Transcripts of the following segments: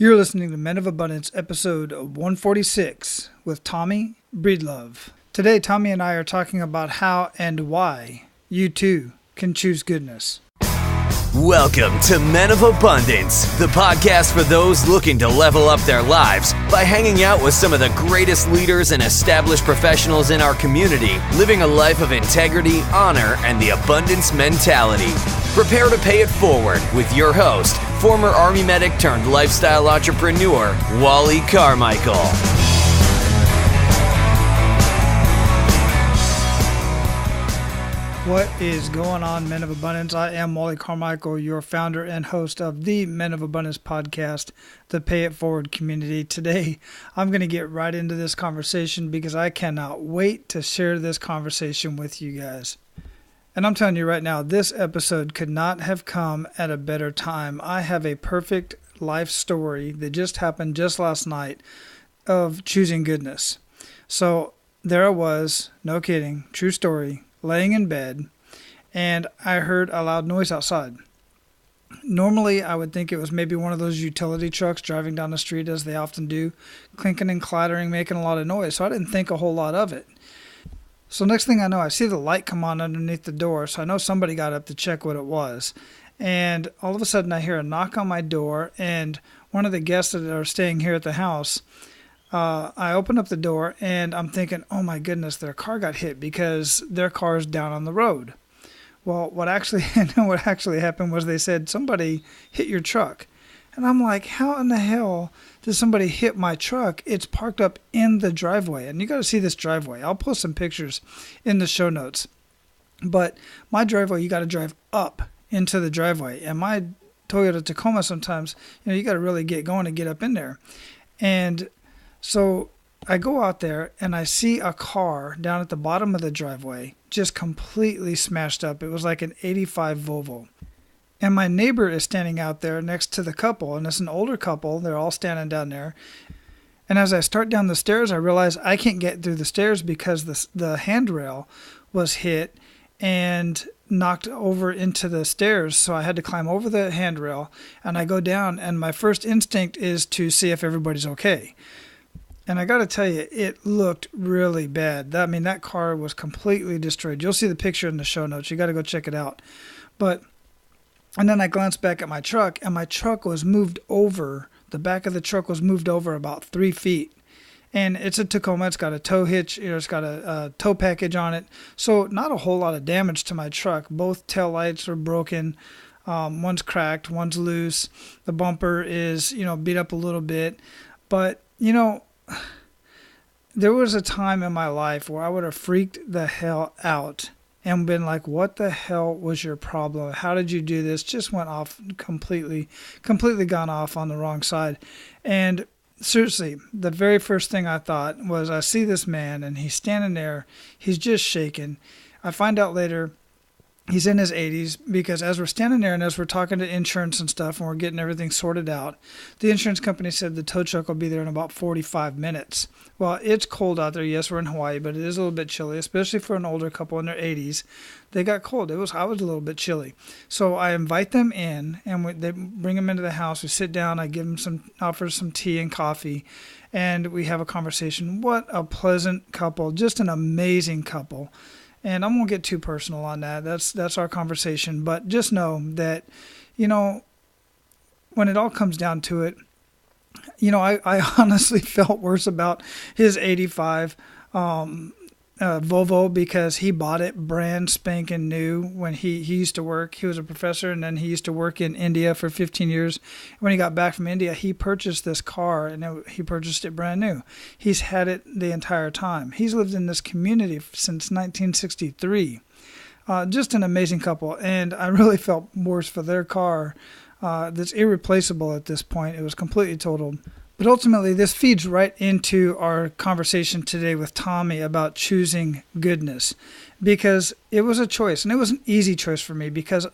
You're listening to Men of Abundance, episode 146, with Tommy Breedlove. Today, Tommy and I are talking about how and why you too can choose goodness. Welcome to Men of Abundance, the podcast for those looking to level up their lives by hanging out with some of the greatest leaders and established professionals in our community, living a life of integrity, honor, and the abundance mentality. Prepare to pay it forward with your host, former Army medic turned lifestyle entrepreneur, Wally Carmichael. What is going on, Men of Abundance? I am Wally Carmichael, your founder and host of the Men of Abundance podcast, the Pay It Forward community. Today, I'm going to get right into this conversation because I cannot wait to share this conversation with you guys. And I'm telling you right now, this episode could not have come at a better time. I have a perfect life story that just happened just last night of choosing goodness. So there I was, no kidding, true story, laying in bed, and I heard a loud noise outside. Normally, I would think it was maybe one of those utility trucks driving down the street, as they often do, clinking and clattering, making a lot of noise. So I didn't think a whole lot of it. So next thing I know, I see the light come on underneath the door, so I know somebody got up to check what it was. And all of a sudden, I hear a knock on my door, and one of the guests that are staying here at the house, I open up the door, and I'm thinking, oh my goodness, their car got hit because their car is down on the road. Well, what actually happened was they said, somebody hit your truck. And I'm like, how in the hell did somebody hit my truck? It's parked up in the driveway. And you got to see this driveway. I'll post some pictures in the show notes. But my driveway, you got to drive up into the driveway. And my Toyota Tacoma sometimes, you got to really get going to get up in there. And so I go out there and I see a car down at the bottom of the driveway just completely smashed up. It was like an 85 Volvo. And my neighbor is standing out there next to the couple, and it's an older couple. They're all standing down there. And as I start down the stairs, I realize I can't get through the stairs because the handrail was hit and knocked over into the stairs. So I had to climb over the handrail, and I go down, and my first instinct is to see if everybody's okay. And I got to tell you, it looked really bad. That car was completely destroyed. You'll see the picture in the show notes. You got to go check it out. And then I glanced back at my truck, and my truck was moved over. The back of the truck was moved over about 3 feet. And it's a Tacoma. It's got a tow hitch. It's got a tow package on it. So not a whole lot of damage to my truck. Both tail lights are broken. One's cracked. One's loose. The bumper is, beat up a little bit. But, there was a time in my life where I would have freaked the hell out and been like, what the hell was your problem? How did you do this? Just went off completely gone off on the wrong side. And seriously, the very first thing I thought was, I see this man and he's standing there. He's just shaking. I find out later he's in his 80s because as we're standing there and as we're talking to insurance and stuff and we're getting everything sorted out, the insurance company said the tow truck will be there in about 45 minutes. Well, it's cold out there. Yes, we're in Hawaii, but it is a little bit chilly, especially for an older couple in their 80s. They got cold. I was a little bit chilly. So I invite them in, and they bring them into the house. We sit down. I give them offer some tea and coffee, and we have a conversation. What a pleasant couple. Just an amazing couple. And I won't get too personal on that. That's our conversation. But just know that, when it all comes down to it, I honestly felt worse about his 85 Volvo because he bought it brand spanking new when he used to work. He was a professor, and then he used to work in India for 15 years. When he got back from India, he purchased this car, and he purchased it brand new. He's had it the entire time. He's lived in this community since 1963. Just an amazing couple, and I really felt worse for their car that's irreplaceable at this point. It was completely totaled. But ultimately, this feeds right into our conversation today with Tommy about choosing goodness, because it was a choice, and it was an easy choice for me because,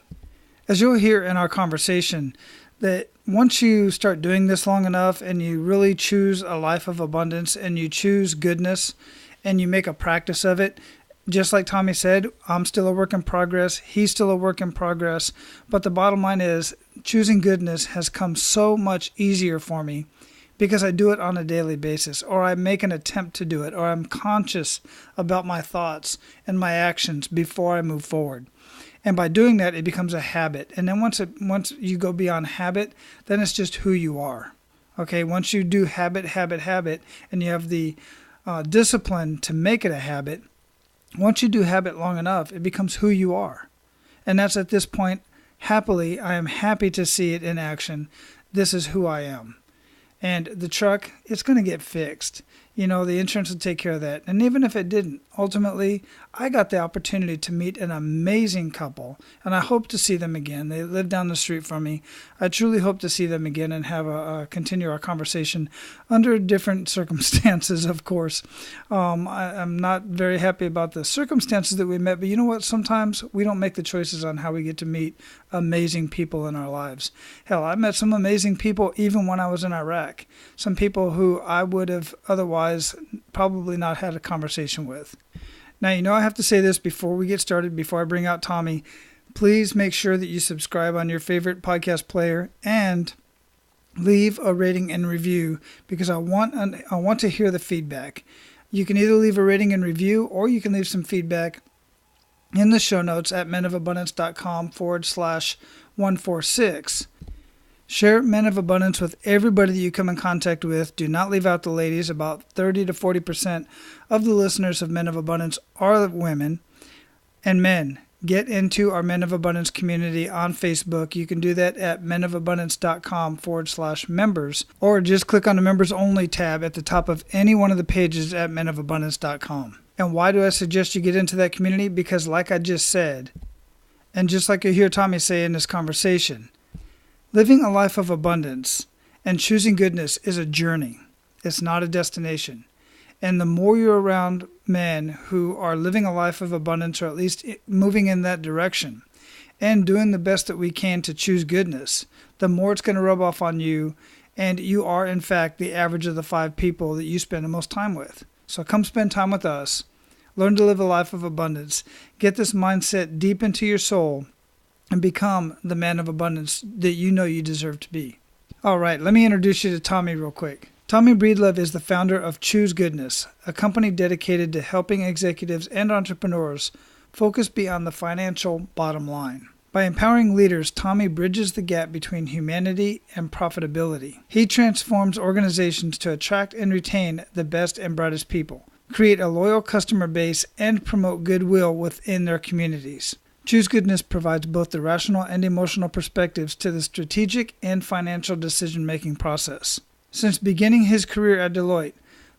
as you'll hear in our conversation, that once you start doing this long enough and you really choose a life of abundance and you choose goodness and you make a practice of it, Just like Tommy said, I'm still a work in progress. He's still a work in progress. But the bottom line is choosing goodness has come so much easier for me because I do it on a daily basis, or I make an attempt to do it, or I'm conscious about my thoughts and my actions before I move forward. And by doing that, it becomes a habit. And then once you go beyond habit, then it's just who you are. Okay, once you do habit, and you have the discipline to make it a habit, once you do habit long enough, it becomes who you are. And that's at this point, happily, I am happy to see it in action. This is who I am. And the truck, it's going to get fixed. The insurance will take care of that. And even if it didn't, ultimately, I got the opportunity to meet an amazing couple, and I hope to see them again. They live down the street from me. I truly hope to see them again and have continue our conversation under different circumstances, of course. I'm not very happy about the circumstances that we met, but you know what? Sometimes we don't make the choices on how we get to meet amazing people in our lives. Hell, I met some amazing people even when I was in Iraq. Some people who I would have otherwise probably not had a conversation with. Now, I have to say this before we get started, before I bring out Tommy. Please make sure that you subscribe on your favorite podcast player and leave a rating and review, because I want to hear the feedback. You can either leave a rating and review, or you can leave some feedback in the show notes at menofabundance.com/146. Share Men of Abundance with everybody that you come in contact with. Do not leave out the ladies. About 30 to 40% of the listeners of Men of Abundance are women. And men, get into our Men of Abundance community on Facebook. You can do that at menofabundance.com/members, or just click on the Members Only tab at the top of any one of the pages at menofabundance.com. And why do I suggest you get into that community? Because like I just said, and just like you hear Tommy say in this conversation, living a life of abundance and choosing goodness is a journey. It's not a destination. And the more you're around men who are living a life of abundance, or at least moving in that direction, and doing the best that we can to choose goodness, the more it's going to rub off on you. And you are, in fact, the average of the 5 people that you spend the most time with. So come spend time with us. Learn to live a life of abundance. Get this mindset deep into your soul, and become the man of abundance that you know you deserve to be. All right, let me introduce you to Tommy real quick. Tommy Breedlove is the founder of Choose Goodness, a company dedicated to helping executives and entrepreneurs focus beyond the financial bottom line. By empowering leaders, Tommy bridges the gap between humanity and profitability. He transforms organizations to attract and retain the best and brightest people, create a loyal customer base, and promote goodwill within their communities. Choose Goodness provides both the rational and emotional perspectives to the strategic and financial decision-making process. Since beginning his career at Deloitte,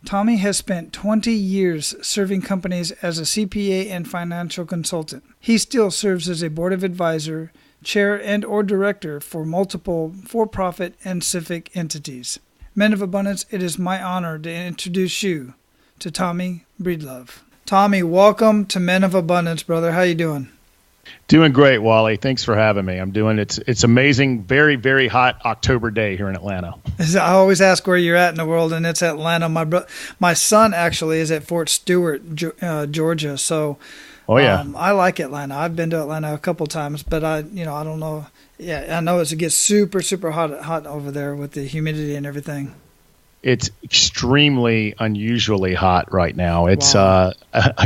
Tommy has spent 20 years serving companies as a CPA and financial consultant. He still serves as a board of advisor, chair, and/or director for multiple for-profit and civic entities. Men of Abundance, it is my honor to introduce you to Tommy Breedlove. Tommy, welcome to Men of Abundance, brother. How you doing? Doing great, Wally. Thanks for having me. I'm doing it's amazing. Very, very hot October day here in Atlanta. I always ask where you're at in the world, and it's Atlanta. My son actually is at Fort Stewart, Georgia. So, I like Atlanta. I've been to Atlanta a couple times, but I don't know. Yeah, I know it gets super, super hot over there with the humidity and everything. It's extremely unusually hot right now. It's Wow.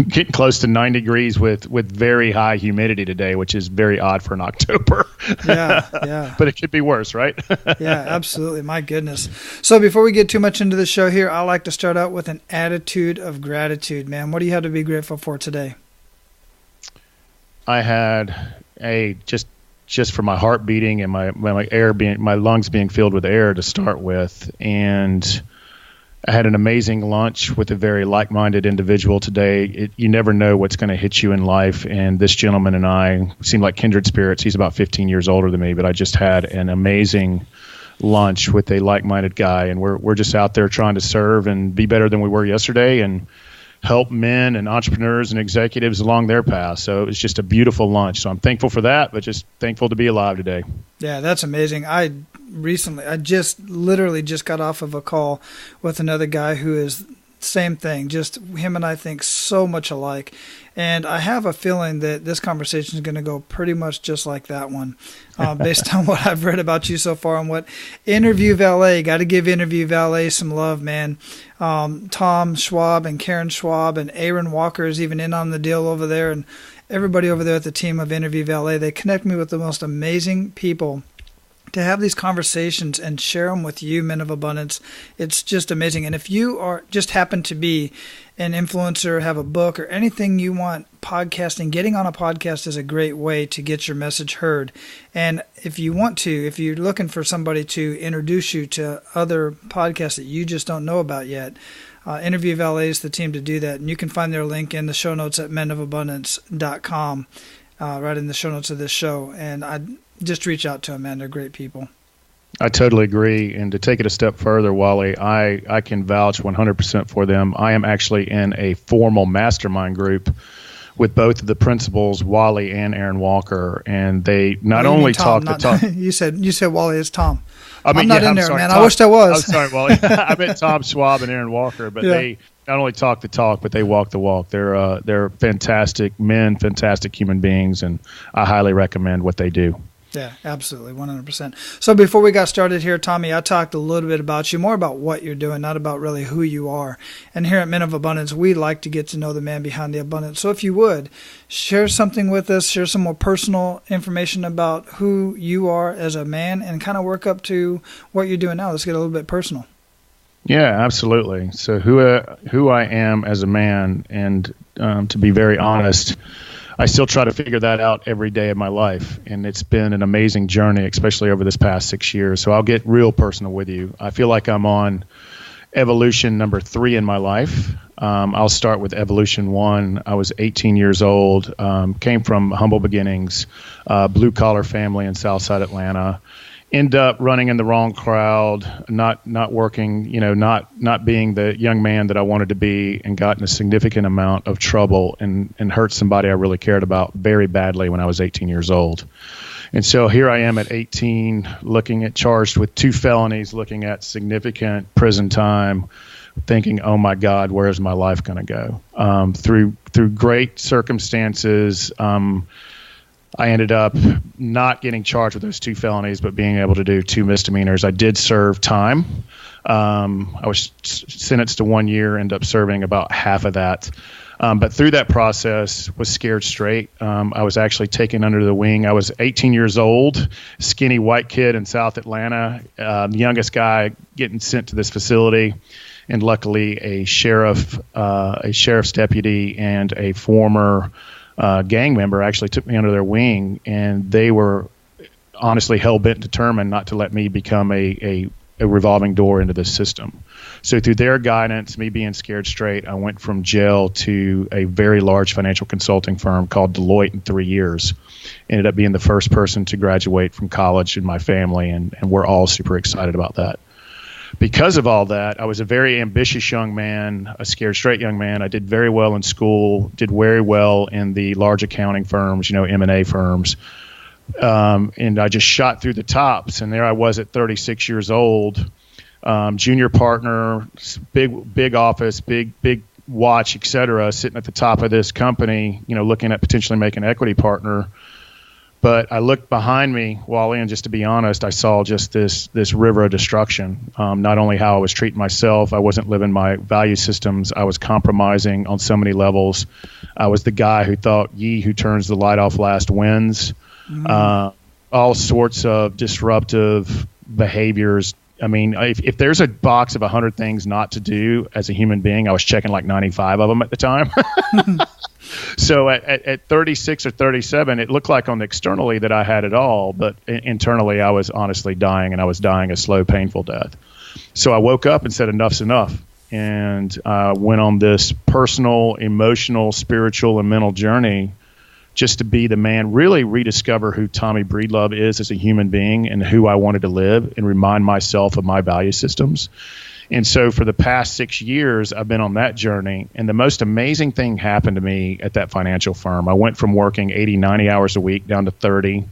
Getting close to 9 degrees with very high humidity today, which is very odd for an October. Yeah. But it could be worse, right? Yeah, absolutely. My goodness. So before we get too much into the show here, I like to start out with an attitude of gratitude, man. What do you have to be grateful for today? I had just for my heart beating and my lungs being filled with air to start with. And I had an amazing lunch with a very like-minded individual today. You never know what's going to hit you in life. And this gentleman and I seem like kindred spirits. He's about 15 years older than me, but I just had an amazing lunch with a like-minded guy. And we're just out there trying to serve and be better than we were yesterday and help men and entrepreneurs and executives along their path. So it was just a beautiful lunch. So I'm thankful for that, but just thankful to be alive today. Yeah, that's amazing. I just literally got off of a call with another guy who is same thing. Just him and I think so much alike. And I have a feeling that this conversation is going to go pretty much just like that one, based on what I've read about you so far and what Interview Valet, got to give Interview Valet some love, man. Tom Schwab and Karen Schwab and Aaron Walker is even in on the deal over there. And everybody over there at the team of Interview Valet, they connect me with the most amazing people to have these conversations and share them with you, Men of Abundance. It's just amazing. And if you are just happen to be an influencer, have a book or anything you want, podcasting, getting on a podcast is a great way to get your message heard. And if you want to, if you're looking for somebody to introduce you to other podcasts that you just don't know about yet, Interview Valet is the team to do that. And you can find their link in the show notes at menofabundance.com, right in the show notes of this show. And I just reach out to them, man. They're great people. I totally agree. And to take it a step further, Wally, I can vouch 100% for them. I am actually in a formal mastermind group with both of the principals, Wally and Aaron Walker, and they not only talk the talk. You said Wally is Tom. I mean, I'm not in there, sorry, man. Tom, I wish I was. I'm sorry, Wally. I meant Tom Schwab and Aaron Walker, but they not only talk the talk, but they walk the walk. They're fantastic men, fantastic human beings, and I highly recommend what they do. Yeah, absolutely, 100%. So before we got started here, Tommy, I talked a little bit about you, more about what you're doing, not about really who you are. And here at Men of Abundance, we like to get to know the man behind the abundance. So if you would, share something with us, share some more personal information about who you are as a man and kind of work up to what you're doing now. Let's get a little bit personal. Yeah, absolutely. So who I am as a man, and to be very honest, I still try to figure that out every day of my life, and it's been an amazing journey, especially over this past 6 years. So I'll get real personal with you. I feel like I'm on evolution number 3 in my life. I'll start with evolution 1. I was 18 years old, came from humble beginnings, blue-collar family in Southside Atlanta. End up running in the wrong crowd, not working, not being the young man that I wanted to be, and got in a significant amount of trouble and hurt somebody I really cared about very badly when I was 18 years old. And so here I am at 18, charged with 2 felonies, looking at significant prison time, thinking, oh my God, where's my life going to go? Through great circumstances, I ended up not getting charged with those 2 felonies, but being able to do 2 misdemeanors. I did serve time. I was sentenced to 1 year, ended up serving about half of that. But through that process, was scared straight. I was actually taken under the wing. I was 18 years old, skinny white kid in South Atlanta, the youngest guy getting sent to this facility. And luckily, a sheriff's deputy and a former gang member actually took me under their wing, and they were honestly hell-bent determined not to let me become a revolving door into this system. So through their guidance, me being scared straight, I went from jail to a very large financial consulting firm called Deloitte in 3 years. Ended up being the first person to graduate from college in my family, and we're all super excited about that. Because of all that, I was a very ambitious young man, a scared straight young man. I did very well in school, did very well in the large accounting firms, M&A firms. And I just shot through the tops. And there I was at 36 years old, junior partner, big office, big watch, et cetera, sitting at the top of this company, looking at potentially making an equity partner. But I looked behind me, Wally, and just to be honest, I saw just this river of destruction. Not only how I was treating myself, I wasn't living my value systems. I was compromising on so many levels. I was the guy who thought, "Ye who turns the light off last wins." All sorts of disruptive behaviors. I mean, if there's a box of 100 things not to do as a human being, I was checking like 95 of them at the time. So at 36 or 37, it looked like externally that I had it all, but internally I was honestly dying, and I was dying a slow, painful death. So I woke up and said, enough's enough, and went on this personal, emotional, spiritual, and mental journey just to be the man, really rediscover who Tommy Breedlove is as a human being and who I wanted to live, and remind myself of my value systems. And so for the past 6 years, I've been on that journey. And the most amazing thing happened to me at that financial firm. I went from working 80, 90 hours a week down to 30.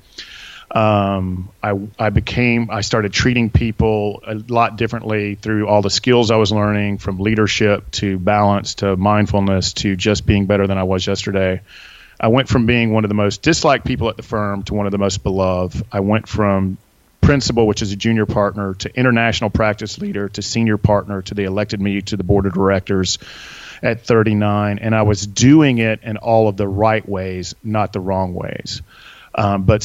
I started treating people a lot differently through all the skills I was learning, from leadership to balance to mindfulness to just being better than I was yesterday. I went from being one of the most disliked people at the firm to one of the most beloved. I went from principal, which is a junior partner, to international practice leader, to senior partner, to they elected me to the board of directors at 39. And I was doing it in all of the right ways, not the wrong ways. But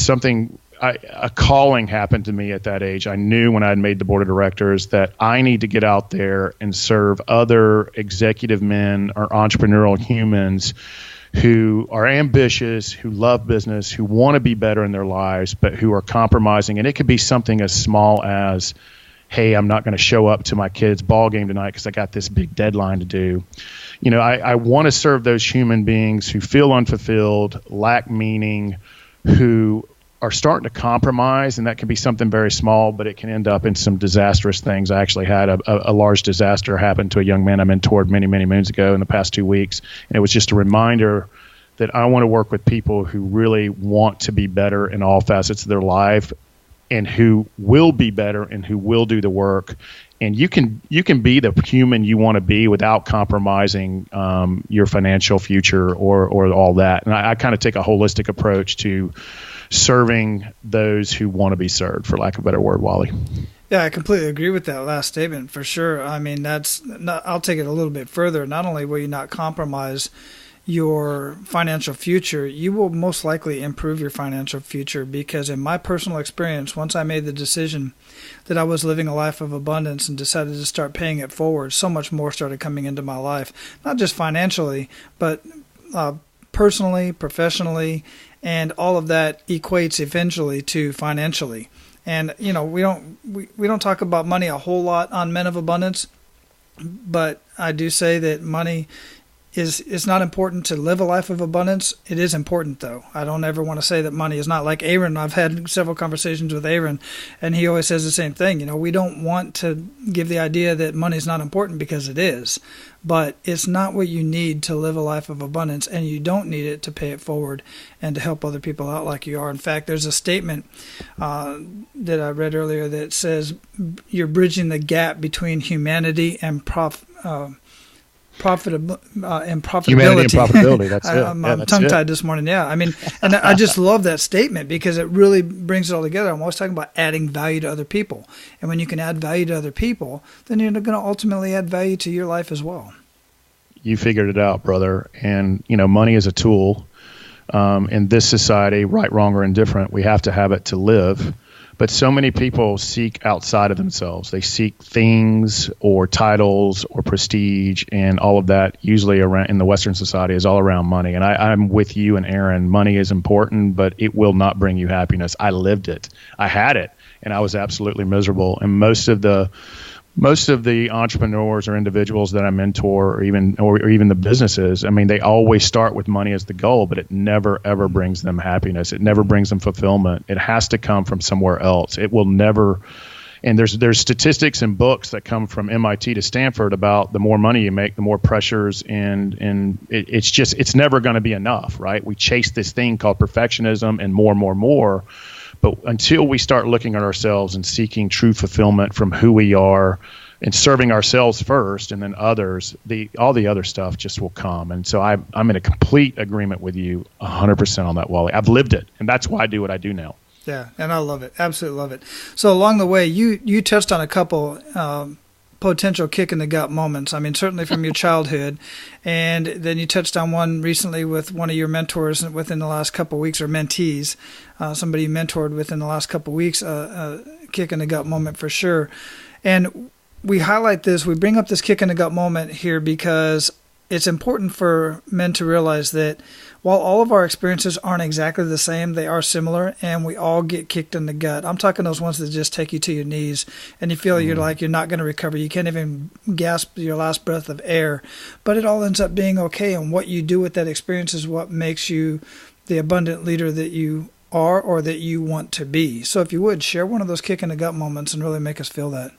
a calling happened to me at that age. I knew when I had made the board of directors that I need to get out there and serve other executive men or entrepreneurial humans who are ambitious, who love business, who want to be better in their lives, but who are compromising. And it could be something as small as, hey, I'm not going to show up to my kid's ball game tonight because I got this big deadline to do. I want to serve those human beings who feel unfulfilled, lack meaning, who are starting to compromise, and that can be something very small, but it can end up in some disastrous things. I actually had a large disaster happen to a young man I mentored many, many moons ago in the past 2 weeks, and it was just a reminder that I want to work with people who really want to be better in all facets of their life, and who will be better and who will do the work. And you can be the human you want to be without compromising your financial future or all that. And I kind of take a holistic approach to serving those who want to be served, for lack of a better word, Wally. Yeah, I completely agree with that last statement, for sure. I mean, I'll take it a little bit further. Not only will you not compromise your financial future, you will most likely improve your financial future, because in my personal experience, once I made the decision that I was living a life of abundance and decided to start paying it forward, so much more started coming into my life, not just financially, but personally, professionally, and all of that equates eventually to financially. And we don't talk about money a whole lot on Men of Abundance, but I do say that money is not important to live a life of abundance. It is important, though. I don't ever want to say that money is not. Like Aaron, I've had several conversations with Aaron, and he always says the same thing. We don't want to give the idea that money is not important, because it is. But it's not what you need to live a life of abundance, and you don't need it to pay it forward and to help other people out like you are. In fact, there's a statement that I read earlier that says you're bridging the gap between humanity and profitability. Humanity and profitability. That's it. I'm tongue-tied this morning. Yeah, I mean, and I just love that statement, because it really brings it all together. I'm always talking about adding value to other people, and when you can add value to other people, then you're going to ultimately add value to your life as well. You figured it out, brother. And money is a tool. In this society, right, wrong, or indifferent, we have to have it to live. But so many people seek outside of themselves. They seek things or titles or prestige, and all of that usually around in the Western society is all around money. And I'm with you and Aaron. Money is important, but it will not bring you happiness. I lived it. I had it, and I was absolutely miserable. And most of the entrepreneurs or individuals that I mentor, or even the businesses, I mean, they always start with money as the goal, but it never, ever brings them happiness. It never brings them fulfillment. It has to come from somewhere else. It will never. And there's statistics and books that come from MIT to Stanford about the more money you make, the more pressures, and it's never going to be enough, right? We chase this thing called perfectionism and more. But until we start looking at ourselves and seeking true fulfillment from who we are and serving ourselves first and then others, all the other stuff just will come. And so I'm in a complete agreement with you 100% on that, Wally. I've lived it, and that's why I do what I do now. Yeah, and I love it. Absolutely love it. So along the way, you touched on a couple potential kick in the gut moments. I mean, certainly from your childhood, and then you touched on one recently with one of your mentors within the last couple of weeks, or mentees, somebody you mentored within the last couple of weeks, a kick in the gut moment for sure. And we highlight this, we bring up this kick in the gut moment here because it's important for men to realize that while all of our experiences aren't exactly the same, they are similar, and we all get kicked in the gut. I'm talking those ones that just take you to your knees, and you feel you're not going to recover. You can't even gasp your last breath of air, but it all ends up being okay, and what you do with that experience is what makes you the abundant leader that you are or that you want to be. So if you would, share one of those kick in the gut moments and really make us feel that.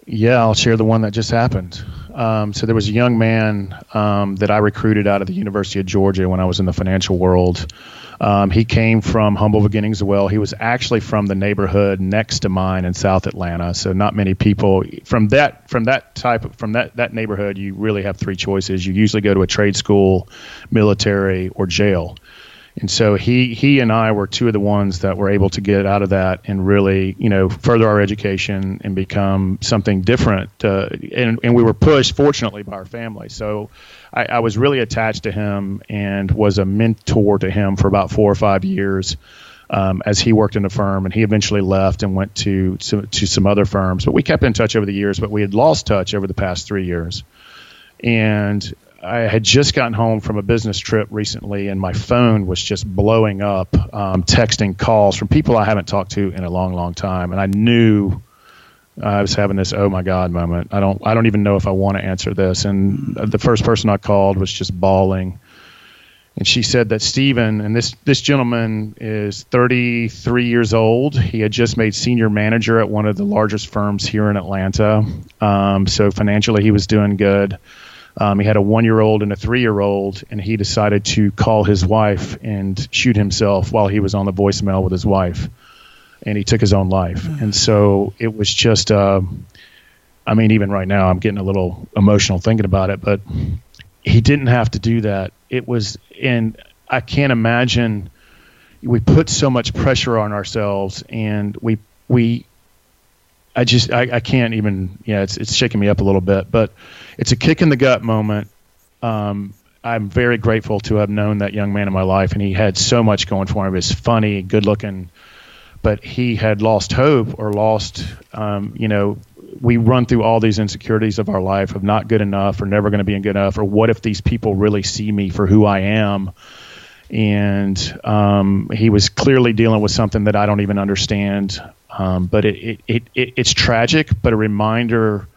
Yeah, I'll share the one that just happened. So there was a young man that I recruited out of the University of Georgia when I was in the financial world. He came from humble beginnings as well. He was actually from the neighborhood next to mine in South Atlanta. So not many people from that neighborhood. You really have three choices. You usually go to a trade school, military, or jail. And so he and I were two of the ones that were able to get out of that and really, further our education and become something different. And we were pushed, fortunately, by our family. So I was really attached to him and was a mentor to him for about 4 or 5 years as he worked in a firm. And he eventually left and went to some other firms. But we kept in touch over the years, but we had lost touch over the past 3 years. And I had just gotten home from a business trip recently, and my phone was just blowing up, texting calls from people I haven't talked to in a long, long time. And I knew I was having this, oh my God moment. I don't even know if I want to answer this. And the first person I called was just bawling. And she said that Stephen, and this gentleman is 33 years old. He had just made senior manager at one of the largest firms here in Atlanta. So financially, he was doing good. He had a 1-year-old and a 3-year-old, and he decided to call his wife and shoot himself while he was on the voicemail with his wife, and he took his own life. And so it was just, even right now I'm getting a little emotional thinking about it, but he didn't have to do that. And I can't imagine, we put so much pressure on ourselves, and I can't even, it's shaking me up a little bit, but it's a kick in the gut moment. I'm very grateful to have known that young man in my life, and he had so much going for him. He was funny, good looking, but he had lost hope or we run through all these insecurities of our life of not good enough or never going to be good enough, or what if these people really see me for who I am? And he was clearly dealing with something that I don't even understand. But it's tragic, but a reminder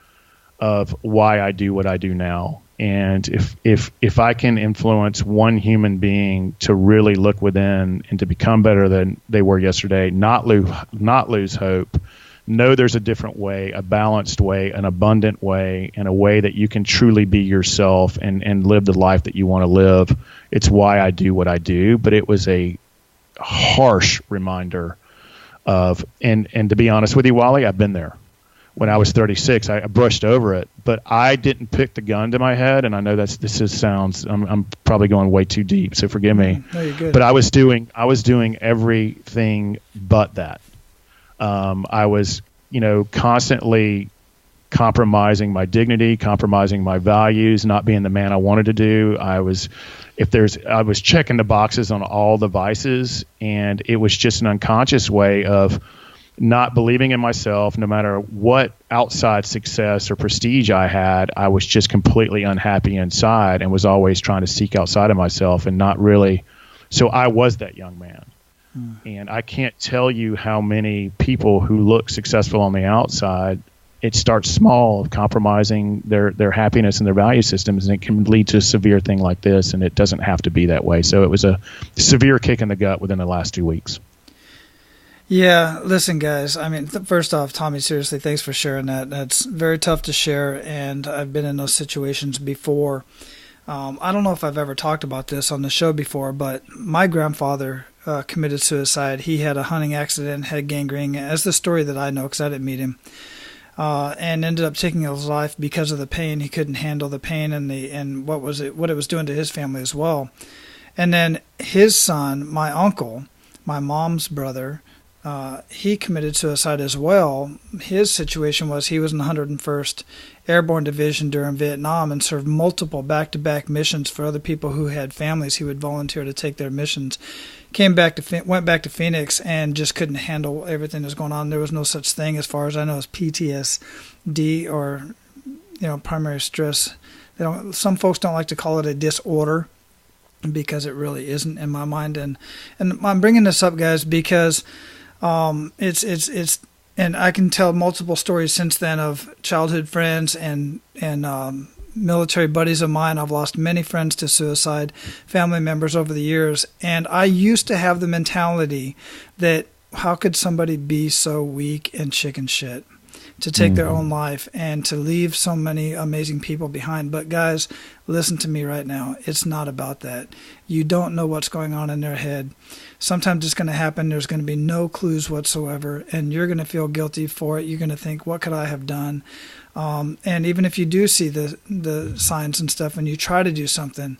of why I do what I do now. And if I can influence one human being to really look within and to become better than they were yesterday, not lose hope, know there's a different way, a balanced way, an abundant way, and a way that you can truly be yourself and live the life that you want to live. It's why I do what I do. But it was a harsh reminder and to be honest with you, Wally, I've been there. When I was 36, I brushed over it, but I didn't pick the gun to my head. And I know I'm probably going way too deep, so forgive me. No, you're good. But I was doing everything but that. I was, constantly compromising my dignity, compromising my values, not being the man I wanted to do. I was checking the boxes on all the vices, and it was just an unconscious way of not believing in myself. No matter what outside success or prestige I had, I was just completely unhappy inside and was always trying to seek outside of myself and not really. So I was that young man. And I can't tell you how many people who look successful on the outside, it starts small, compromising their happiness and their value systems, and it can lead to a severe thing like this, and it doesn't have to be that way. So it was a severe kick in the gut within the last 2 weeks. Yeah, listen, guys. First off, Tommy, seriously, thanks for sharing that. That's very tough to share, and I've been in those situations before. I don't know if I've ever talked about this on the show before, but my grandfather committed suicide. He had a hunting accident, had gangrene. That's the story that I know because I didn't meet him. And ended up taking his life because of the pain. He couldn't handle the pain and what it was doing to his family as well. And then his son, my uncle, my mom's brother, he committed suicide as well. His situation was he was in the 101st Airborne Division during Vietnam and served multiple back-to-back missions for other people who had families. He would volunteer to take their missions. Went back to Phoenix and just couldn't handle everything that was going on. There was no such thing, as far as I know, as PTSD or primary stress. Some folks don't like to call it a disorder because it really isn't in my mind. And I'm bringing this up, guys, because it's and I can tell multiple stories since then of childhood friends and military buddies of mine. I've lost many friends to suicide, family members over the years, and I used to have the mentality that how could somebody be so weak and chicken shit? to take their own life and to leave so many amazing people behind. But guys, listen to me right now. It's not about that. You don't know what's going on in their head. Sometimes it's going to happen. There's going to be no clues whatsoever, and you're going to feel guilty for it. You're going to think, what could I have done? And even if you do see the signs and stuff and you try to do something,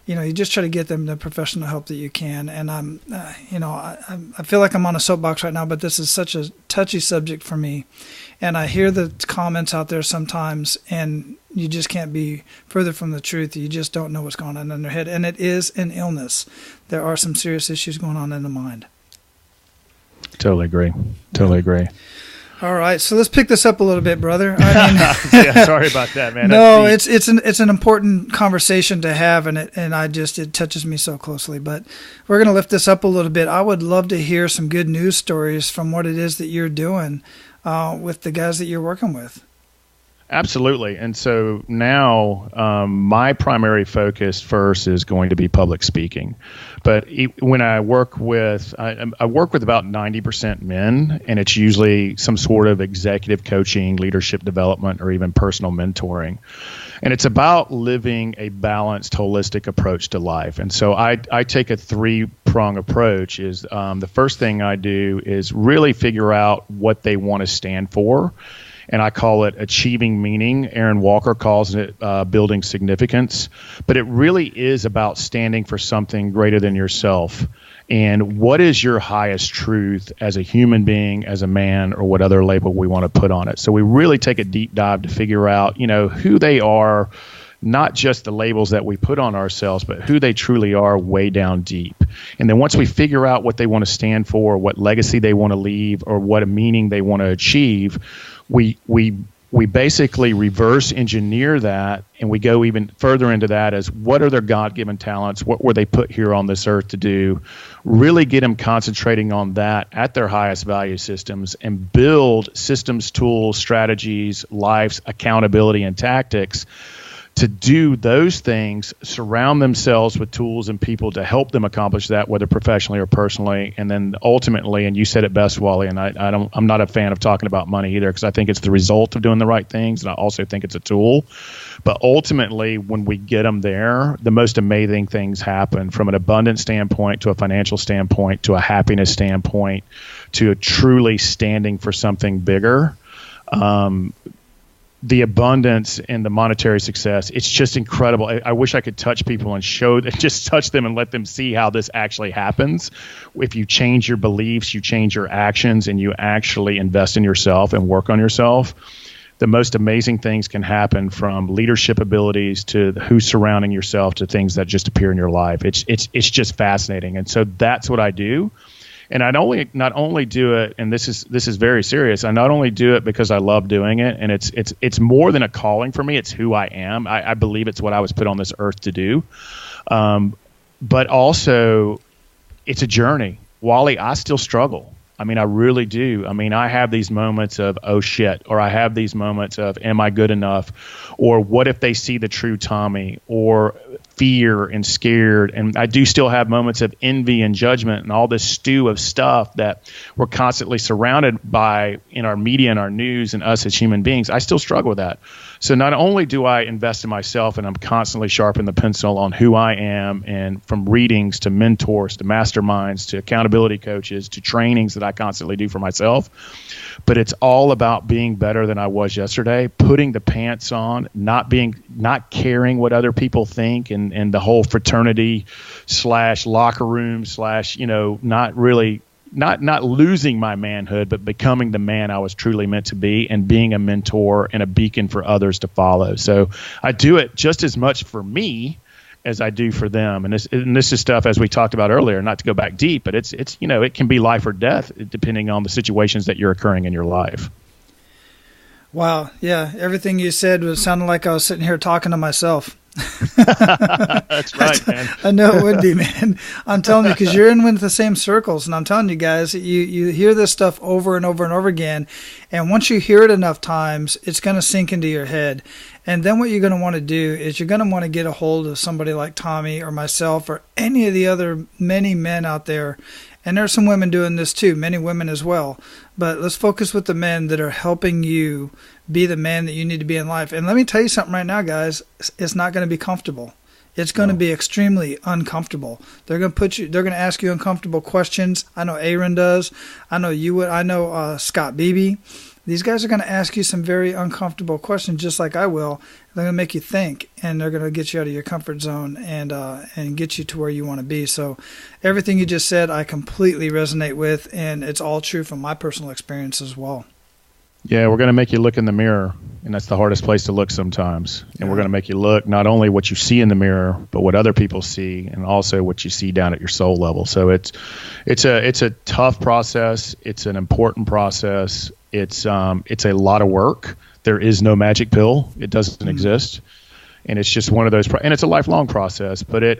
you just try to get them the professional help that you can. And I feel like I'm on a soapbox right now, but this is such a touchy subject for me. And I hear the comments out there sometimes, and you just can't be further from the truth. You just don't know what's going on in their head. And it is an illness. There are some serious issues going on in the mind. Totally agree. All right, so let's pick this up a little bit, brother. I mean, yeah, sorry about that, man. No, it's an important conversation to have, and it touches me so closely. But we're going to lift this up a little bit. I would love to hear some good news stories from what it is that you're doing with the guys that you're working with. Absolutely. And so now my primary focus first is going to be public speaking. But when I work with, I work with about 90% men, and it's usually some sort of executive coaching, leadership development, or even personal mentoring. And it's about living a balanced, holistic approach to life. And so I take a three-prong approach. Is the first thing I do is really figure out what they want to stand for. And I call it achieving meaning. Aaron Walker calls it building significance. But it really is about standing for something greater than yourself. And what is your highest truth as a human being, as a man, or what other label we want to put on it? So we really take a deep dive to figure out, who they are, not just the labels that we put on ourselves, but who they truly are way down deep. And then once we figure out what they want to stand for, what legacy they want to leave, or what a meaning they want to achieve, we basically reverse engineer that, and we go even further into that as what are their God-given talents, what were they put here on this earth to do, really get them concentrating on that at their highest value systems, and build systems, tools, strategies, lives, accountability, and tactics to do those things, surround themselves with tools and people to help them accomplish that, whether professionally or personally. And then ultimately, and you said it best, Wally, and I'm not a fan of talking about money either, because I think it's the result of doing the right things, and I also think it's a tool. But ultimately, when we get them there, the most amazing things happen, from an abundance standpoint to a financial standpoint to a happiness standpoint to a truly standing for something bigger. The abundance and the monetary success, it's just incredible. I wish I could touch people and just touch them and let them see how this actually happens. If you change your beliefs, you change your actions, and you actually invest in yourself and work on yourself, the most amazing things can happen, from leadership abilities to who's surrounding yourself to things that just appear in your life. It's just fascinating. And so that's what I do. And I not only do it, and this is very serious. I not only do it because I love doing it, and it's more than a calling for me. It's who I am. I believe it's what I was put on this earth to do. But also, it's a journey. Wally, I still struggle. I mean, I really do. I mean, I have these moments of, oh shit, or I have these moments of, am I good enough? Or what if they see the true Tommy? Or fear and scared. And I do still have moments of envy and judgment and all this stew of stuff that we're constantly surrounded by in our media and our news and us as human beings. I still struggle with that. So not only do I invest in myself, and I'm constantly sharpening the pencil on who I am, and from readings to mentors to masterminds to accountability coaches to trainings that I constantly do for myself, but it's all about being better than I was yesterday, putting the pants on, not caring what other people think, and the whole fraternity / locker room / not losing my manhood, but becoming the man I was truly meant to be, and being a mentor and a beacon for others to follow. So I do it just as much for me as I do for them. And this is stuff, as we talked about earlier, not to go back deep, but it's it can be life or death depending on the situations that you're occurring in your life. Wow. Yeah. Everything you said was sounding like I was sitting here talking to myself. That's right, man. I know it would be, man. I'm telling you, because you're in with the same circles, and I'm telling you guys, you hear this stuff over and over and over again, and once you hear it enough times, it's going to sink into your head. And then what you're going to want to do is you're going to want to get a hold of somebody like Tommy or myself or any of the other many men out there, And there are some women doing this too, many women as well. But let's focus with the men that are helping you be the man that you need to be in life. And let me tell you something right now, guys. It's not going to be comfortable. It's going to be extremely uncomfortable. They're going to ask you uncomfortable questions. I know Aaron does. I know you would. I know Scott Beebe. These guys are going to ask you some very uncomfortable questions, just like I will. They're going to make you think, and they're going to get you out of your comfort zone and get you to where you want to be. So everything you just said, I completely resonate with, and it's all true from my personal experience as well. Yeah, we're going to make you look in the mirror, and that's the hardest place to look sometimes. And we're going to make you look not only what you see in the mirror, but what other people see, and also what you see down at your soul level. So it's a tough process. It's an important process. It's a lot of work. There is no magic pill. It doesn't exist, and it's just one of those. And it's a lifelong process. But it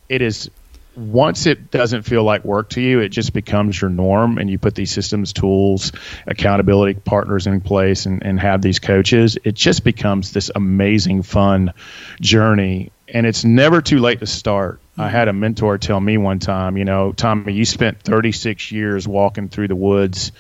is. Once it doesn't feel like work to you, it just becomes your norm, and you put these systems, tools, accountability partners in place and have these coaches. It just becomes this amazing, fun journey, and it's never too late to start. I had a mentor tell me one time, Tommy, you spent 36 years walking through the woods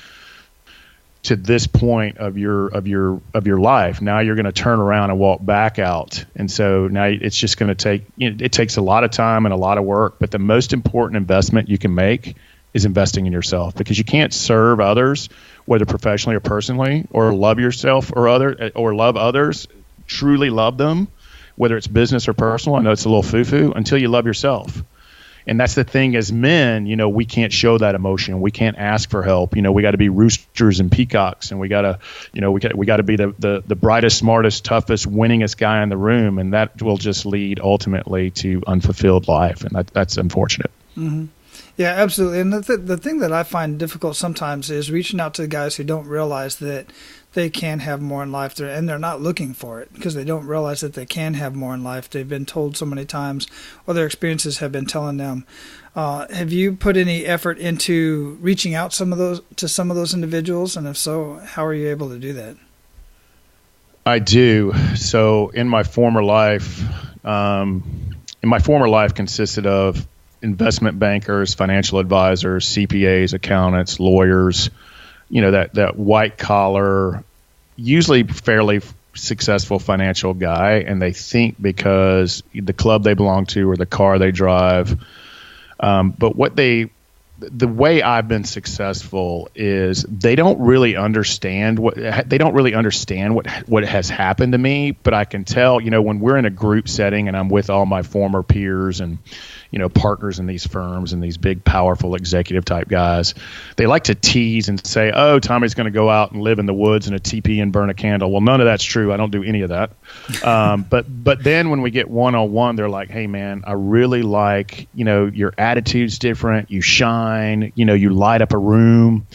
to this point of your life. Now you're going to turn around and walk back out. And so now it's just going to take, it takes a lot of time and a lot of work, but the most important investment you can make is investing in yourself, because you can't serve others, whether professionally or personally, or love yourself or love others, truly love them, whether it's business or personal. I know it's a little foo-foo, until you love yourself. And that's the thing, as men, we can't show that emotion. We can't ask for help. We got to be roosters and peacocks, and we got to, we got to be the brightest, smartest, toughest, winningest guy in the room, and that will just lead ultimately to unfulfilled life, and that's unfortunate. Mm-hmm. Yeah, absolutely. And the thing that I find difficult sometimes is reaching out to the guys who don't realize that they can have more in life, and they're not looking for it because they don't realize that they can have more in life. They've been told so many times, or their experiences have been telling them. Have you put any effort into reaching out to some of those individuals? And if so, how are you able to do that? I do. So in my former life consisted of investment bankers, financial advisors, CPAs, accountants, lawyers, that white collar, usually fairly successful financial guy, and they think because the club they belong to or the car they drive. But the way I've been successful is they don't really understand what has happened to me, but I can tell, when we're in a group setting and I'm with all my former peers and, partners in these firms and these big, powerful executive type guys, they like to tease and say, oh, Tommy's going to go out and live in the woods in a teepee and burn a candle. Well, none of that's true. I don't do any of that. But then when we get one-on-one, they're like, hey man, I really like, your attitude's different. You shine, you light up a room.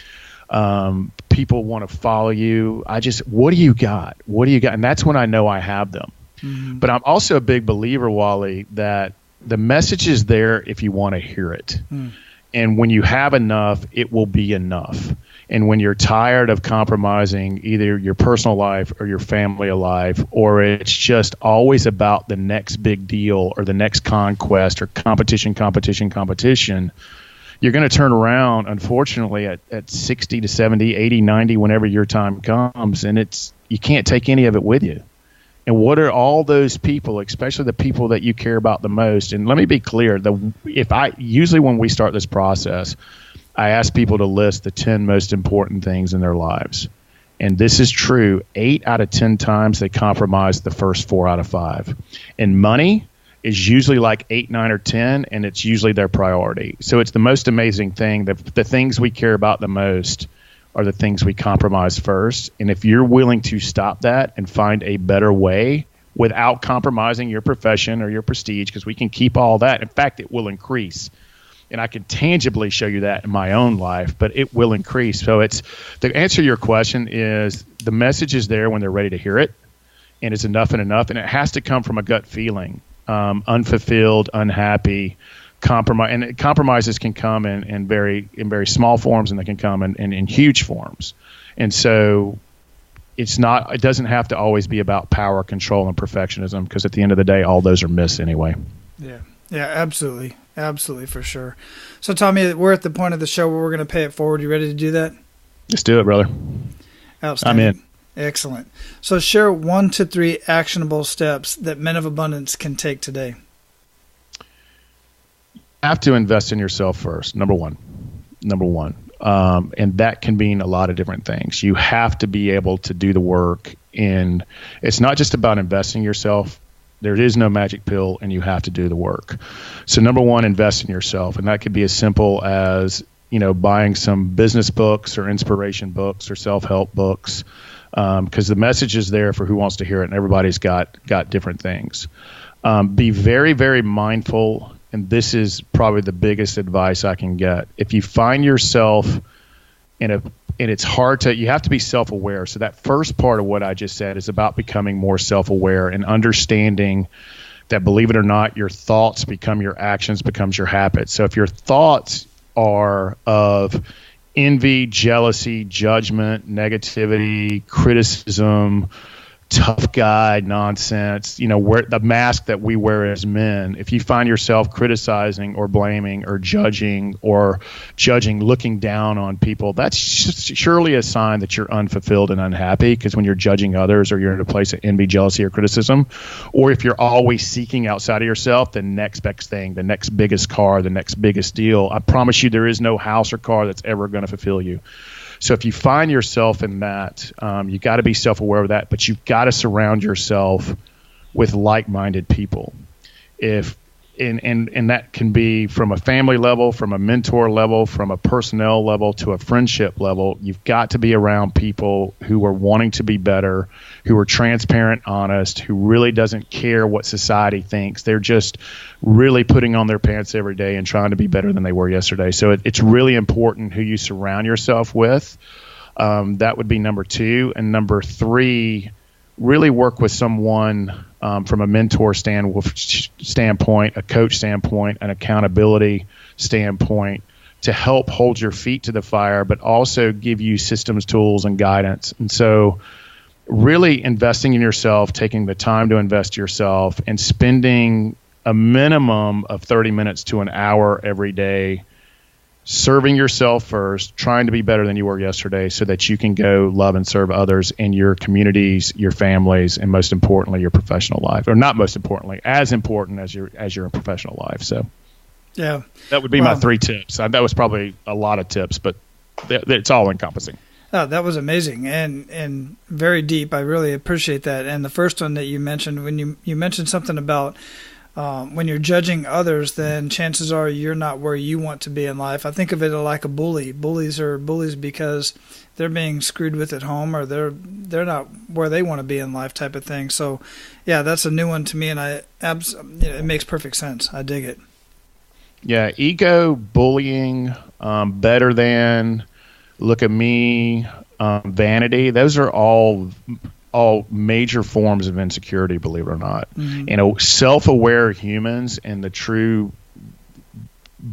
People want to follow you. What do you got? What do you got? And that's when I know I have them. Mm-hmm. But I'm also a big believer, Wally, that the message is there if you want to hear it. Mm. And when you have enough, it will be enough. And when you're tired of compromising either your personal life or your family life, or it's just always about the next big deal or the next conquest or competition, you're going to turn around, unfortunately, at 60 to 70, 80, 90, whenever your time comes, and you can't take any of it with you. And what are all those people, especially the people that you care about the most? And let me be clear, usually when we start this process, I ask people to list the 10 most important things in their lives. And this is true. 8 out of 10 times they compromise the first 4 out of 5. And money is usually like 8, 9, or 10, and it's usually their priority. So it's the most amazing thing that the things we care about the most are the things we compromise first. And if you're willing to stop that and find a better way without compromising your profession or your prestige, because we can keep all that. In fact, it will increase. And I can tangibly show you that in my own life, but it will increase. So the answer to your question is the message is there when they're ready to hear it, and it's enough and enough. And it has to come from a gut feeling, unfulfilled, unhappy, compromise. And compromises can come in very small forms, and they can come in huge forms. And so it doesn't have to always be about power, control, and perfectionism, because at the end of the day, all those are myths anyway. Yeah, absolutely. Absolutely, for sure. So, Tommy, we're at the point of the show where we're going to pay it forward. You ready to do that? Let's do it, brother. Outstanding. I'm in. Excellent. So share 1 to 3 actionable steps that men of abundance can take today. You have to invest in yourself first, number one. And that can mean a lot of different things. You have to be able to do the work, and it's not just about investing in yourself. There is no magic pill, and you have to do the work. So number one, invest in yourself. And that could be as simple as, buying some business books or inspiration books or self-help books, because the message is there for who wants to hear it, and everybody's got different things. Be very, very mindful, and this is probably the biggest advice I can get. If you find yourself and it's hard to, you have to be self-aware. So that first part of what I just said is about becoming more self-aware and understanding that, believe it or not, your thoughts become your actions, becomes your habits. So if your thoughts are of envy, jealousy, judgment, negativity, criticism, tough guy nonsense, where the mask that we wear as men, if you find yourself criticizing or blaming or judging, looking down on people, that's surely a sign that you're unfulfilled and unhappy, because when you're judging others, or you're in a place of envy, jealousy, or criticism, or if you're always seeking outside of yourself the next best thing, the next biggest car, the next biggest deal, I promise you there is no house or car that's ever going to fulfill you. So if you find yourself in that, you got to be self-aware of that, but you've got to surround yourself with like-minded people. And that can be from a family level, from a mentor level, from a personnel level to a friendship level. You've got to be around people who are wanting to be better, who are transparent, honest, who really doesn't care what society thinks. They're just really putting on their pants every day and trying to be better than they were yesterday. So it's really important who you surround yourself with. That would be number 2. And number 3, really work with someone from a mentor standpoint, a coach standpoint, an accountability standpoint, to help hold your feet to the fire, but also give you systems, tools, and guidance. And so really investing in yourself, taking the time to invest in yourself, and spending a minimum of 30 minutes to an hour every day serving yourself first, trying to be better than you were yesterday, so that you can go love and serve others in your communities, your families, and most importantly, your professional life. Or not most importantly, as important as your professional life. So yeah, that would be my 3 tips. That was probably a lot of tips, but it's all encompassing. Oh, that was amazing and very deep. I really appreciate that. And the first one that you mentioned, when you mentioned something about when you're judging others, then chances are you're not where you want to be in life. I think of it like a bully. Bullies are bullies because they're being screwed with at home, or they're not where they want to be in life, type of thing. So, yeah, that's a new one to me, and it makes perfect sense. I dig it. Yeah, ego, bullying, better than, look at me, vanity. Those are all major forms of insecurity, believe it or not. Mm-hmm. Self-aware humans and the true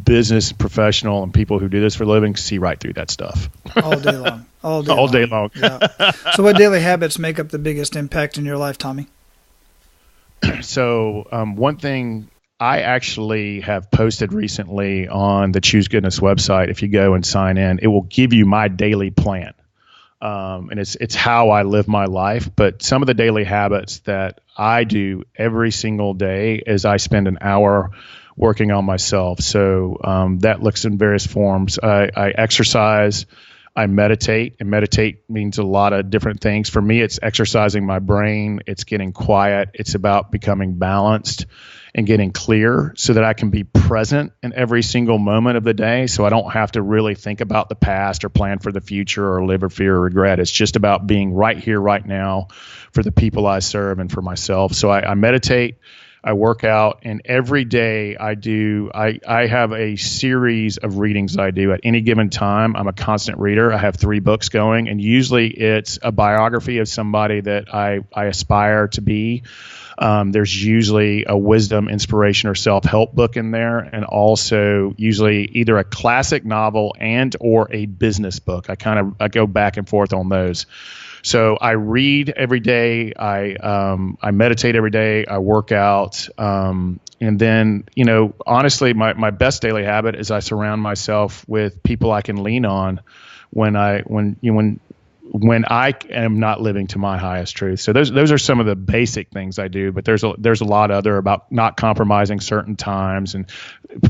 business professional and people who do this for a living see right through that stuff. All day long. All day long. Yeah. So what daily habits make up the biggest impact in your life, Tommy? So one thing I actually have posted recently on the Choose Goodness website, if you go and sign in, it will give you my daily plan. And it's how I live my life. But some of the daily habits that I do every single day is I spend an hour working on myself. So that looks in various forms. I exercise, I meditate, and meditate means a lot of different things. For me, it's exercising my brain. It's getting quiet. It's about becoming balanced and getting clear so that I can be present in every single moment of the day, so I don't have to really think about the past or plan for the future or live or fear or regret. It's just about being right here, right now, for the people I serve and for myself. So I meditate, I work out, and every day I have a series of readings I do at any given time. I'm a constant reader. I have 3 books going, and usually it's a biography of somebody that I aspire to be. There's usually a wisdom, inspiration, or self-help book in there, and also usually either a classic novel and or a business book. I go back and forth on those. So I read every day. I meditate every day. I work out. And then, honestly, my best daily habit is I surround myself with people I can lean on when I am not living to my highest truth. So those are some of the basic things I do, but there's a lot other about not compromising certain times and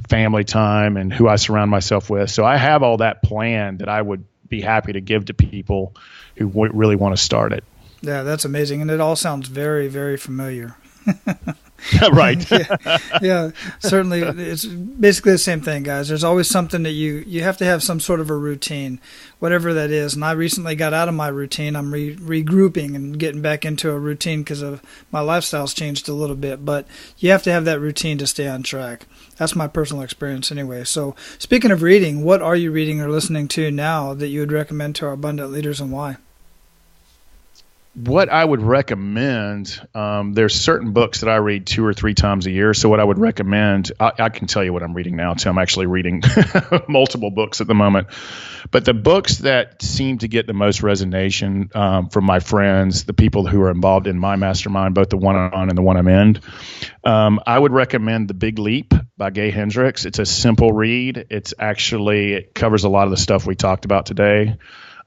family time and who I surround myself with. So I have all that planned that I would be happy to give to people who really want to start it. Yeah, that's amazing. And it all sounds very, very familiar. Right. Yeah, certainly. It's basically the same thing, guys. There's always something that you have to have some sort of a routine, whatever that is. And I recently got out of my routine. I'm regrouping and getting back into a routine because of my lifestyle's changed a little bit. But you have to have that routine to stay on track. That's my personal experience anyway. So speaking of reading, what are you reading or listening to now that you would recommend to our abundant leaders, and why? What I would recommend, there's certain books that I read 2 or 3 times a year. So what I would recommend, I can tell you what I'm reading now, too. I'm actually reading multiple books at the moment. But the books that seem to get the most resonation from my friends, the people who are involved in my mastermind, both the one I'm on and the one I'm in, I would recommend The Big Leap by Gay Hendricks. It's a simple read. It covers a lot of the stuff we talked about today.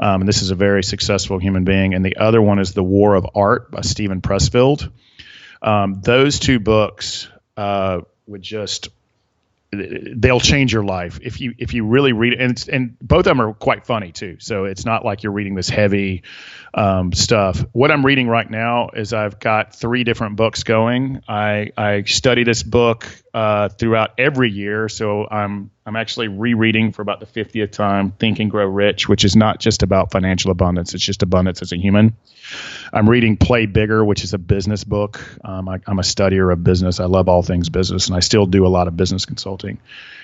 And this is a very successful human being. And the other one is The War of Art by Stephen Pressfield. Those 2 books they'll change your life if you really read it. And both of them are quite funny too. So it's not like you're reading this heavy stuff. What I'm reading right now is I've got 3 different books going. I study this book throughout every year. So I'm actually rereading for about the 50th time Think and Grow Rich, which is not just about financial abundance. It's just abundance as a human. I'm reading Play Bigger, which is a business book. I'm a studier of business. I love all things business, and I still do a lot of business consulting.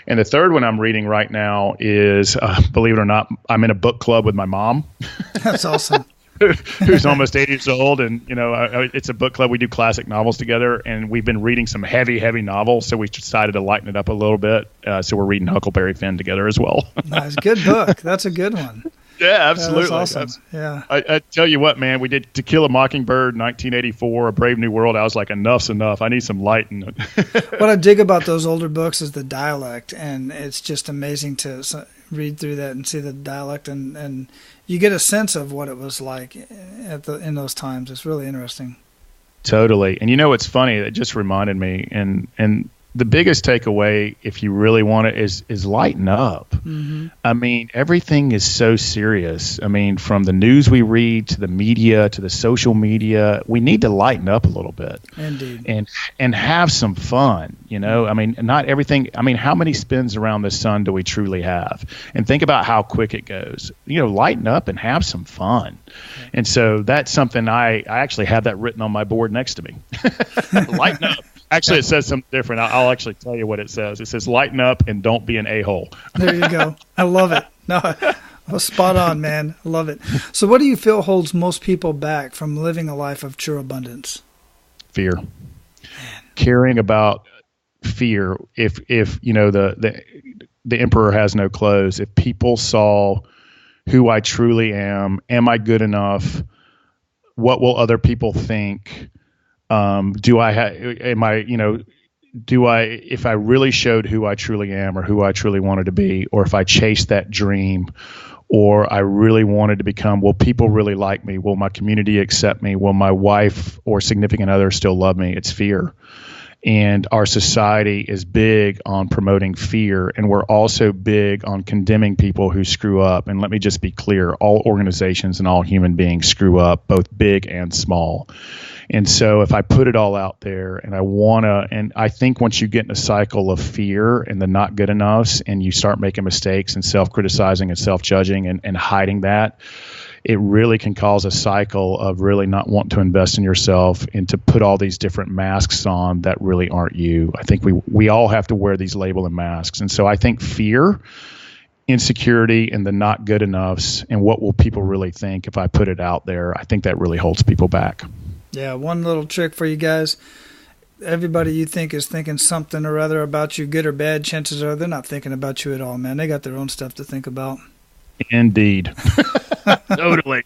And the third one I'm reading right now is, believe it or not, I'm in a book club with my mom. That's awesome. Who's almost 80 years old. And, it's a book club. We do classic novels together, and we've been reading some heavy, heavy novels. So we decided to lighten it up a little bit. So we're reading Huckleberry Finn together as well. Nice. Good book. That's a good one. Yeah, absolutely. Yeah, that's awesome. Yeah. I tell you what, man, we did To Kill a Mockingbird, 1984, A Brave New World. I was like, enough's enough. I need some light in it. What I dig about those older books is the dialect, and it's just amazing to read through that and see the dialect, and you get a sense of what it was like in those times. It's really interesting. Totally. And it's funny, it just reminded me, and the biggest takeaway, if you really want it, is lighten up. Mm-hmm. I mean, everything is so serious. I mean, from the news we read to the media to the social media, we need to lighten up a little bit. Indeed. And have some fun. I mean, not everything. I mean, how many spins around the sun do we truly have? And think about how quick it goes. Lighten up and have some fun. Okay. And so that's something I actually have that written on my board next to me. Lighten up. Actually, it says something different. I'll actually tell you what it says. It says, lighten up and don't be an a-hole. There you go. I love it. No, well, spot on, man. I love it. So what do you feel holds most people back from living a life of true abundance? Fear. Man. Caring about fear. If the emperor has no clothes, if people saw who I truly am I good enough? What will other people think? If I really showed who I truly am or who I truly wanted to be, or if I chased that dream, or I really wanted to become, will people really like me? Will my community accept me? Will my wife or significant other still love me? It's fear. And our society is big on promoting fear, and we're also big on condemning people who screw up. And let me just be clear, all organizations and all human beings screw up, both big and small. And so if I put it all out there and I think once you get in a cycle of fear and the not good enoughs, and you start making mistakes and self-criticizing and self-judging and hiding that, it really can cause a cycle of really not wanting to invest in yourself and to put all these different masks on that really aren't you. I think we all have to wear these label and masks. And so I think fear, insecurity, and the not good enoughs, and what will people really think if I put it out there, I think that really holds people back. Yeah, one little trick for you guys. Everybody you think is thinking something or other about you, good or bad, chances are they're not thinking about you at all, man. They got their own stuff to think about. Indeed. Totally.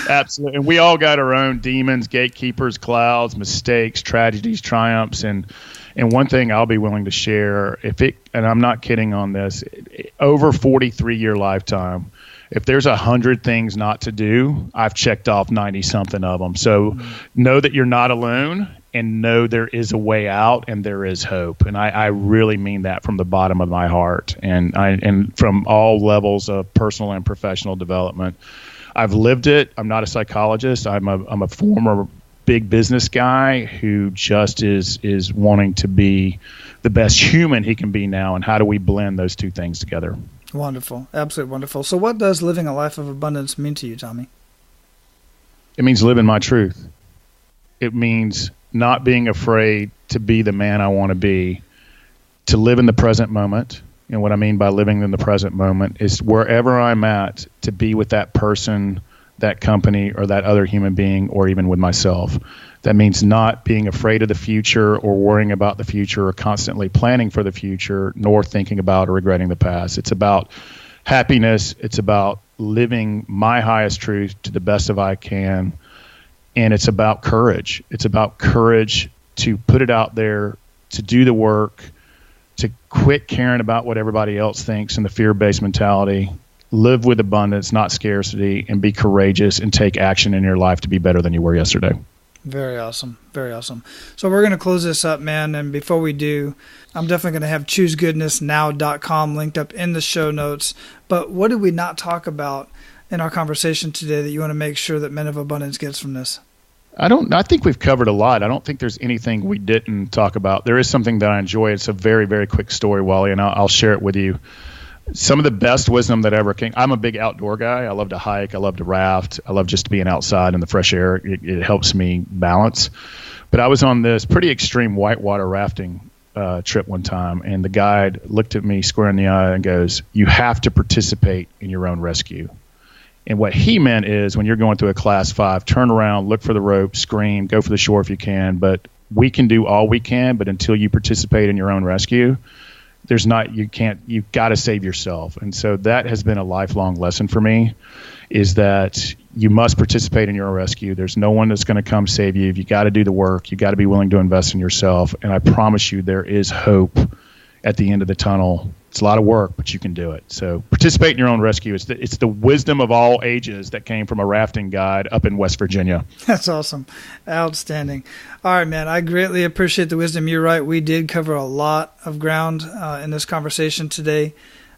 Absolutely. And we all got our own demons, gatekeepers, clouds, mistakes, tragedies, triumphs. And one thing I'll be willing to share, and I'm not kidding on this, over 43-year lifetime, if there's 100 things not to do, I've checked off 90-something of them. So know that you're not alone, and know there is a way out and there is hope. And I really mean that from the bottom of my heart, and from all levels of personal and professional development. I've lived it. I'm not a psychologist. I'm a former big business guy who just is wanting to be the best human he can be now. And how do we blend those two things together? Wonderful. Absolutely wonderful. So what does living a life of abundance mean to you, Tommy? It means living my truth. It means not being afraid to be the man I want to be, to live in the present moment. And what I mean by living in the present moment is wherever I'm at, to be with that person, that company, or that other human being, or even with myself. That means not being afraid of the future or worrying about the future or constantly planning for the future, nor thinking about or regretting the past. It's about happiness. It's about living my highest truth to the best of I can. And it's about courage. It's about courage to put it out there, to do the work, to quit caring about what everybody else thinks and the fear-based mentality, live with abundance, not scarcity, and be courageous and take action in your life to be better than you were yesterday. Very awesome. Very awesome. So we're going to close this up, man. And before we do, I'm definitely going to have choosegoodnessnow.com linked up in the show notes. But what did we not talk about in our conversation today that you want to make sure that Men of Abundance gets from this? I think we've covered a lot. I don't think there's anything we didn't talk about. There is something that I enjoy. It's a very, very quick story, Wally, and I'll share it with you. Some of the best wisdom that ever came. I'm a big outdoor guy. I love to hike. I love to raft. I love just being outside in the fresh air. It helps me balance. But I was on this pretty extreme whitewater rafting trip one time, and the guide looked at me square in the eye and goes, "You have to participate in your own rescue." And what he meant is when you're going through a class 5, turn around, look for the rope, scream, go for the shore if you can. But we can do all we can, but until you participate in your own rescue, you've got to save yourself. And so that has been a lifelong lesson for me, is that you must participate in your own rescue. There's no one that's going to come save you. You got to do the work. You got to be willing to invest in yourself. And I promise you there is hope at the end of the tunnel. It's a lot of work, but you can do it. So participate in your own rescue. It's the wisdom of all ages that came from a rafting guide up in West Virginia. That's awesome. Outstanding. All right, man. I greatly appreciate the wisdom. You're right. We did cover a lot of ground in this conversation today.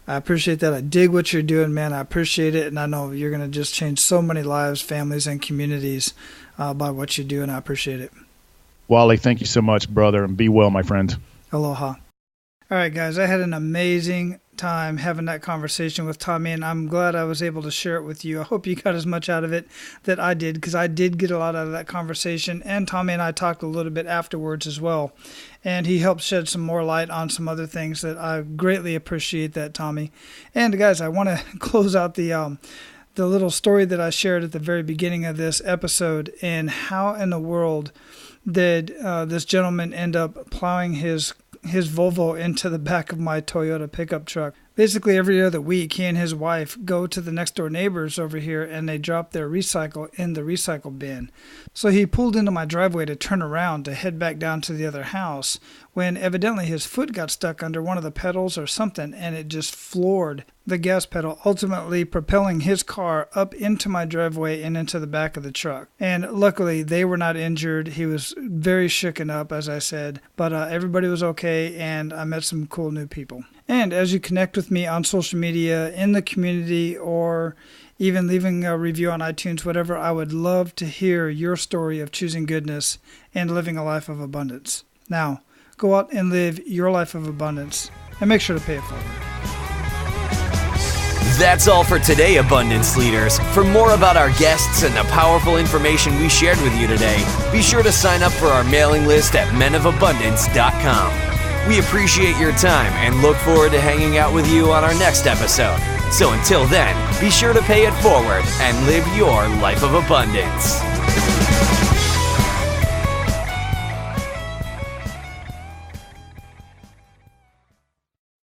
I appreciate that. I dig what you're doing, man. I appreciate it. And I know you're going to just change so many lives, families, and communities by what you do, and I appreciate it. Wally, thank you so much, brother, and be well, my friend. Aloha. All right, guys, I had an amazing time having that conversation with Tommy, and I'm glad I was able to share it with you. I hope you got as much out of it that I did, because I did get a lot out of that conversation, and Tommy and I talked a little bit afterwards as well, and he helped shed some more light on some other things that I greatly appreciate that, Tommy. And, guys, I want to close out the little story that I shared at the very beginning of this episode, and how in the world did this gentleman end up plowing his Volvo into the back of my Toyota pickup truck. Basically, every other week, he and his wife go to the next door neighbors over here, and they drop their recycle in the recycle bin. So he pulled into my driveway to turn around to head back down to the other house, when evidently his foot got stuck under one of the pedals or something, and it just floored the gas pedal, ultimately propelling his car up into my driveway and into the back of the truck. And luckily, they were not injured. He was very shooken up, as I said, but everybody was okay, and I met some cool new people. And as you connect with me on social media, in the community, or even leaving a review on iTunes, whatever, I would love to hear your story of choosing goodness and living a life of abundance. Now, go out and live your life of abundance, and make sure to pay it forward. That's all for today, Abundance Leaders. For more about our guests and the powerful information we shared with you today, be sure to sign up for our mailing list at menofabundance.com. We appreciate your time and look forward to hanging out with you on our next episode. So until then, be sure to pay it forward and live your life of abundance.